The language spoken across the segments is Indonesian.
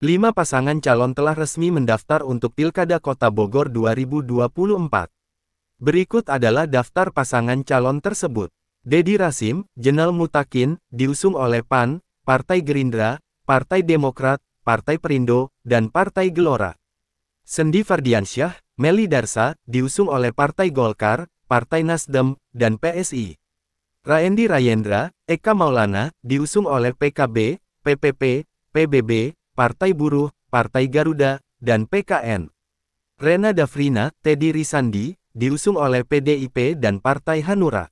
5 pasangan calon telah resmi mendaftar untuk Pilkada Kota Bogor 2024. Berikut adalah daftar pasangan calon tersebut. Deddy Rasim, Jenal Mutakin, diusung oleh PAN, Partai Gerindra, Partai Demokrat, Partai Perindo, dan Partai Gelora. Sendi Fardiansyah, Melly Darsa, diusung oleh Partai Golkar, Partai Nasdem, dan PSI. Raendi Rayendra, Eka Maulana, diusung oleh PKB, PPP, PBB, Partai Buruh, Partai Garuda, dan PKN. Rena Dafrina, Teddy Risandi, diusung oleh PDIP dan Partai Hanura.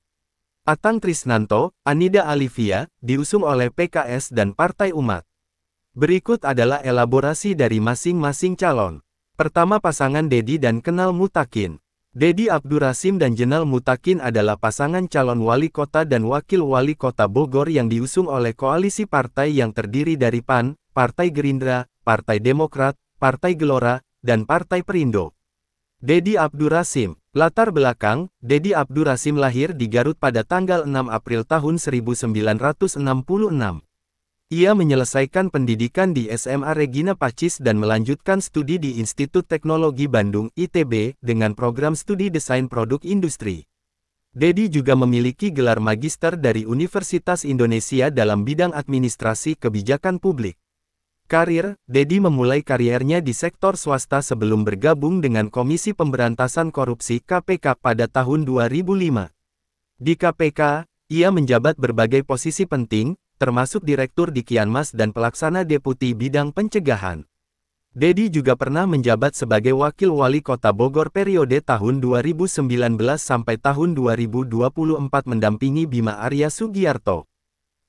Atang Trisnanto, Anida Alivia, diusung oleh PKS dan Partai Umat. Berikut adalah elaborasi dari masing-masing calon. Pertama, pasangan Deddy dan Kenal Mutakin. Deddy Abdurasim dan Jenal Mutakin adalah pasangan calon wali kota dan wakil wali kota Bogor yang diusung oleh koalisi partai yang terdiri dari PAN, Partai Gerindra, Partai Demokrat, Partai Gelora, dan Partai Perindo. Deddy Abdurasim. Latar belakang, Deddy Abdurasim lahir di Garut pada tanggal 6 April tahun 1966. Ia menyelesaikan pendidikan di SMA Regina Pacis dan melanjutkan studi di Institut Teknologi Bandung (ITB) dengan program studi Desain Produk Industri. Deddy juga memiliki gelar magister dari Universitas Indonesia dalam bidang administrasi kebijakan publik. Karir, Deddy memulai kariernya di sektor swasta sebelum bergabung dengan Komisi Pemberantasan Korupsi (KPK) pada tahun 2005. Di KPK, ia menjabat berbagai posisi penting, termasuk Direktur di Kianmas dan Pelaksana Deputi Bidang Pencegahan. Deddy juga pernah menjabat sebagai Wakil Wali Kota Bogor periode tahun 2019 sampai tahun 2024 mendampingi Bima Arya Sugiarto.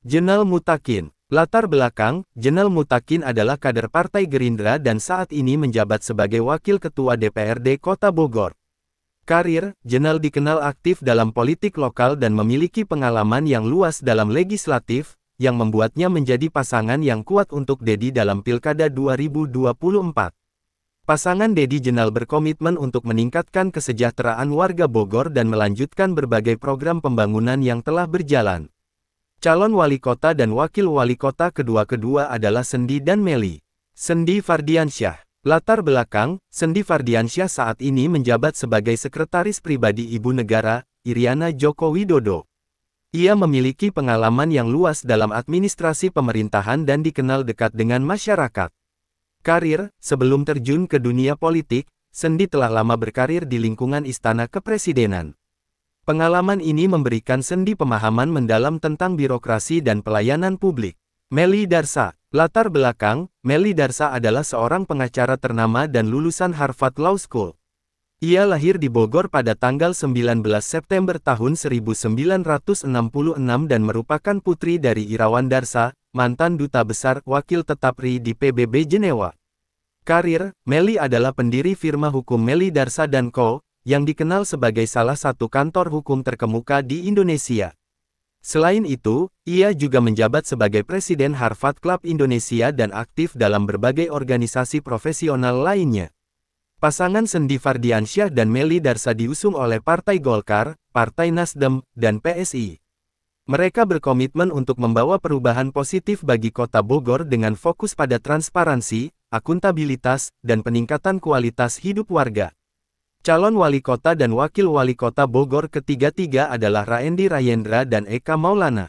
Jenal Mutakin. Latar belakang, Jenal Mutakin adalah kader Partai Gerindra dan saat ini menjabat sebagai Wakil Ketua DPRD Kota Bogor. Karir, Jenal dikenal aktif dalam politik lokal dan memiliki pengalaman yang luas dalam legislatif, yang membuatnya menjadi pasangan yang kuat untuk Deddy dalam Pilkada 2024. Pasangan Deddy Jenal berkomitmen untuk meningkatkan kesejahteraan warga Bogor dan melanjutkan berbagai program pembangunan yang telah berjalan. Calon wali kota dan wakil wali kota kedua-kedua adalah Sendi dan Melly. Sendi Fardiansyah. Latar belakang, Sendi Fardiansyah saat ini menjabat sebagai Sekretaris Pribadi Ibu Negara, Iriana Joko Widodo. Ia memiliki pengalaman yang luas dalam administrasi pemerintahan dan dikenal dekat dengan masyarakat. Karir, sebelum terjun ke dunia politik, Sendi telah lama berkarir di lingkungan Istana Kepresidenan. Pengalaman ini memberikan Sendi pemahaman mendalam tentang birokrasi dan pelayanan publik. Melly Darsa. Latar belakang, Melly Darsa adalah seorang pengacara ternama dan lulusan Harvard Law School. Ia lahir di Bogor pada tanggal 19 September tahun 1966 dan merupakan putri dari Irawan Darsa, mantan Duta Besar Wakil Tetap RI di PBB Jenewa. Karir, Melly adalah pendiri firma hukum Melly Darsa & Co., yang dikenal sebagai salah satu kantor hukum terkemuka di Indonesia. Selain itu, ia juga menjabat sebagai Presiden Harvard Club Indonesia dan aktif dalam berbagai organisasi profesional lainnya. Pasangan Sendi Fardiansyah dan Melly Darsa diusung oleh Partai Golkar, Partai Nasdem, dan PSI. Mereka berkomitmen untuk membawa perubahan positif bagi Kota Bogor dengan fokus pada transparansi, akuntabilitas, dan peningkatan kualitas hidup warga. Calon wali kota dan wakil wali kota Bogor ketiga-tiga adalah Raendi Rayendra dan Eka Maulana.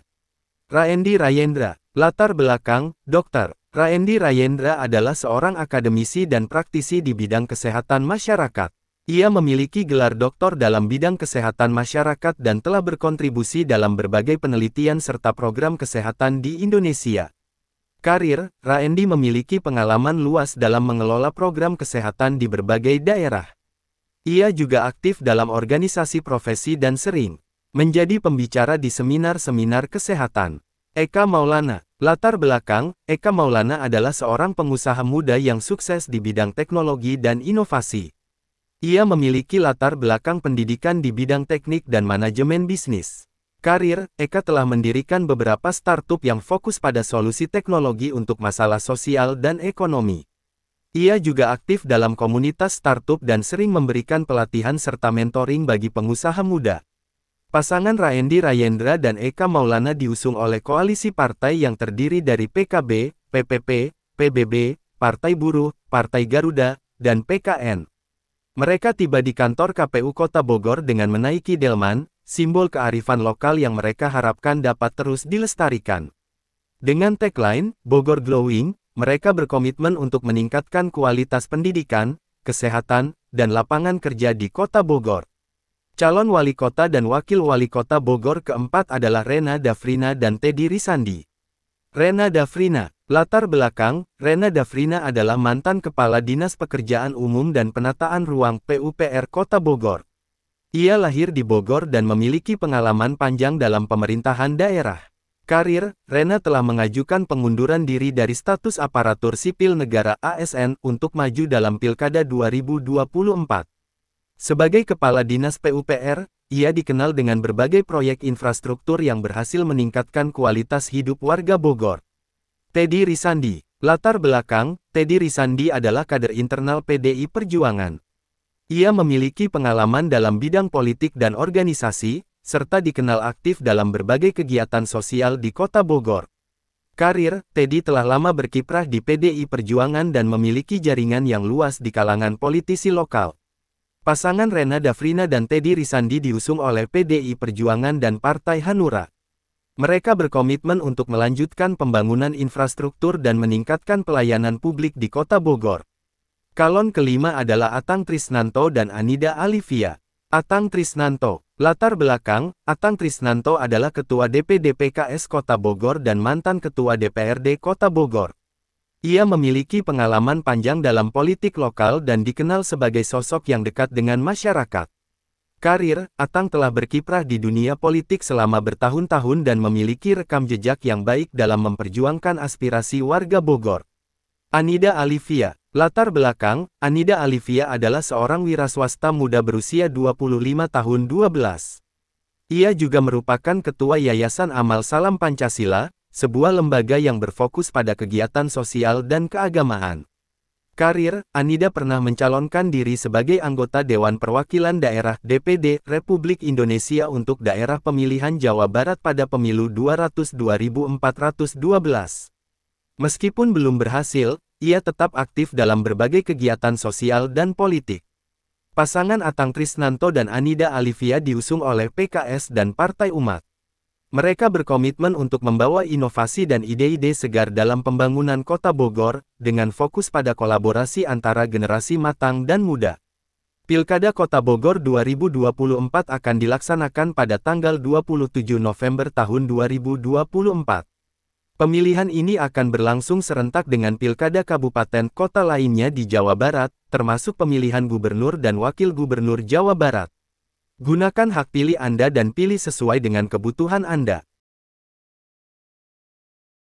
Raendi Rayendra. Latar belakang, Dr. Raendi Rayendra adalah seorang akademisi dan praktisi di bidang kesehatan masyarakat. Ia memiliki gelar doktor dalam bidang kesehatan masyarakat dan telah berkontribusi dalam berbagai penelitian serta program kesehatan di Indonesia. Karir, Raendi memiliki pengalaman luas dalam mengelola program kesehatan di berbagai daerah. Ia juga aktif dalam organisasi profesi dan sering menjadi pembicara di seminar-seminar kesehatan. Eka Maulana. Latar belakang, Eka Maulana adalah seorang pengusaha muda yang sukses di bidang teknologi dan inovasi. Ia memiliki latar belakang pendidikan di bidang teknik dan manajemen bisnis. Karir, Eka telah mendirikan beberapa startup yang fokus pada solusi teknologi untuk masalah sosial dan ekonomi. Ia juga aktif dalam komunitas startup dan sering memberikan pelatihan serta mentoring bagi pengusaha muda. Pasangan Raendi Rayendra dan Eka Maulana diusung oleh koalisi partai yang terdiri dari PKB, PPP, PBB, Partai Buruh, Partai Garuda, dan PKN. Mereka tiba di kantor KPU Kota Bogor dengan menaiki delman, simbol kearifan lokal yang mereka harapkan dapat terus dilestarikan. Dengan tagline, Bogor Glowing, mereka berkomitmen untuk meningkatkan kualitas pendidikan, kesehatan, dan lapangan kerja di Kota Bogor. Calon wali kota dan wakil wali kota Bogor keempat adalah Rena Dafrina dan Teddy Risandi. Rena Dafrina, latar belakang, Rena Dafrina adalah mantan Kepala Dinas Pekerjaan Umum dan Penataan Ruang PUPR Kota Bogor. Ia lahir di Bogor dan memiliki pengalaman panjang dalam pemerintahan daerah. Karir, Rena telah mengajukan pengunduran diri dari status aparatur sipil negara ASN untuk maju dalam Pilkada 2024. Sebagai Kepala Dinas PUPR, ia dikenal dengan berbagai proyek infrastruktur yang berhasil meningkatkan kualitas hidup warga Bogor. Teddy Risandi, latar belakang, Teddy Risandi adalah kader internal PDI Perjuangan. Ia memiliki pengalaman dalam bidang politik dan organisasi, serta dikenal aktif dalam berbagai kegiatan sosial di Kota Bogor. Karir, Teddy telah lama berkiprah di PDI Perjuangan dan memiliki jaringan yang luas di kalangan politisi lokal. Pasangan Rena Dafrina dan Teddy Risandi diusung oleh PDI Perjuangan dan Partai Hanura. Mereka berkomitmen untuk melanjutkan pembangunan infrastruktur dan meningkatkan pelayanan publik di Kota Bogor. Calon kelima adalah Atang Trisnanto dan Anida Alivia. Atang Trisnanto, latar belakang, Atang Trisnanto adalah Ketua DPD PKS Kota Bogor dan mantan Ketua DPRD Kota Bogor. Ia memiliki pengalaman panjang dalam politik lokal dan dikenal sebagai sosok yang dekat dengan masyarakat. Karir, Atang telah berkiprah di dunia politik selama bertahun-tahun dan memiliki rekam jejak yang baik dalam memperjuangkan aspirasi warga Bogor. Anida Alivia, latar belakang, Anida Alivia adalah seorang wiraswasta muda berusia 25 tahun 12. Ia juga merupakan Ketua Yayasan Amal Salam Pancasila, sebuah lembaga yang berfokus pada kegiatan sosial dan keagamaan. Karir, Anida pernah mencalonkan diri sebagai anggota Dewan Perwakilan Daerah DPD Republik Indonesia untuk daerah pemilihan Jawa Barat pada pemilu 2412. Meskipun belum berhasil, ia tetap aktif dalam berbagai kegiatan sosial dan politik. Pasangan Atang Trisnanto dan Anida Alivia diusung oleh PKS dan Partai Umat. Mereka berkomitmen untuk membawa inovasi dan ide-ide segar dalam pembangunan Kota Bogor, dengan fokus pada kolaborasi antara generasi matang dan muda. Pilkada Kota Bogor 2024 akan dilaksanakan pada tanggal 27 November tahun 2024. Pemilihan ini akan berlangsung serentak dengan pilkada kabupaten kota lainnya di Jawa Barat, termasuk pemilihan gubernur dan wakil gubernur Jawa Barat. Gunakan hak pilih Anda dan pilih sesuai dengan kebutuhan Anda.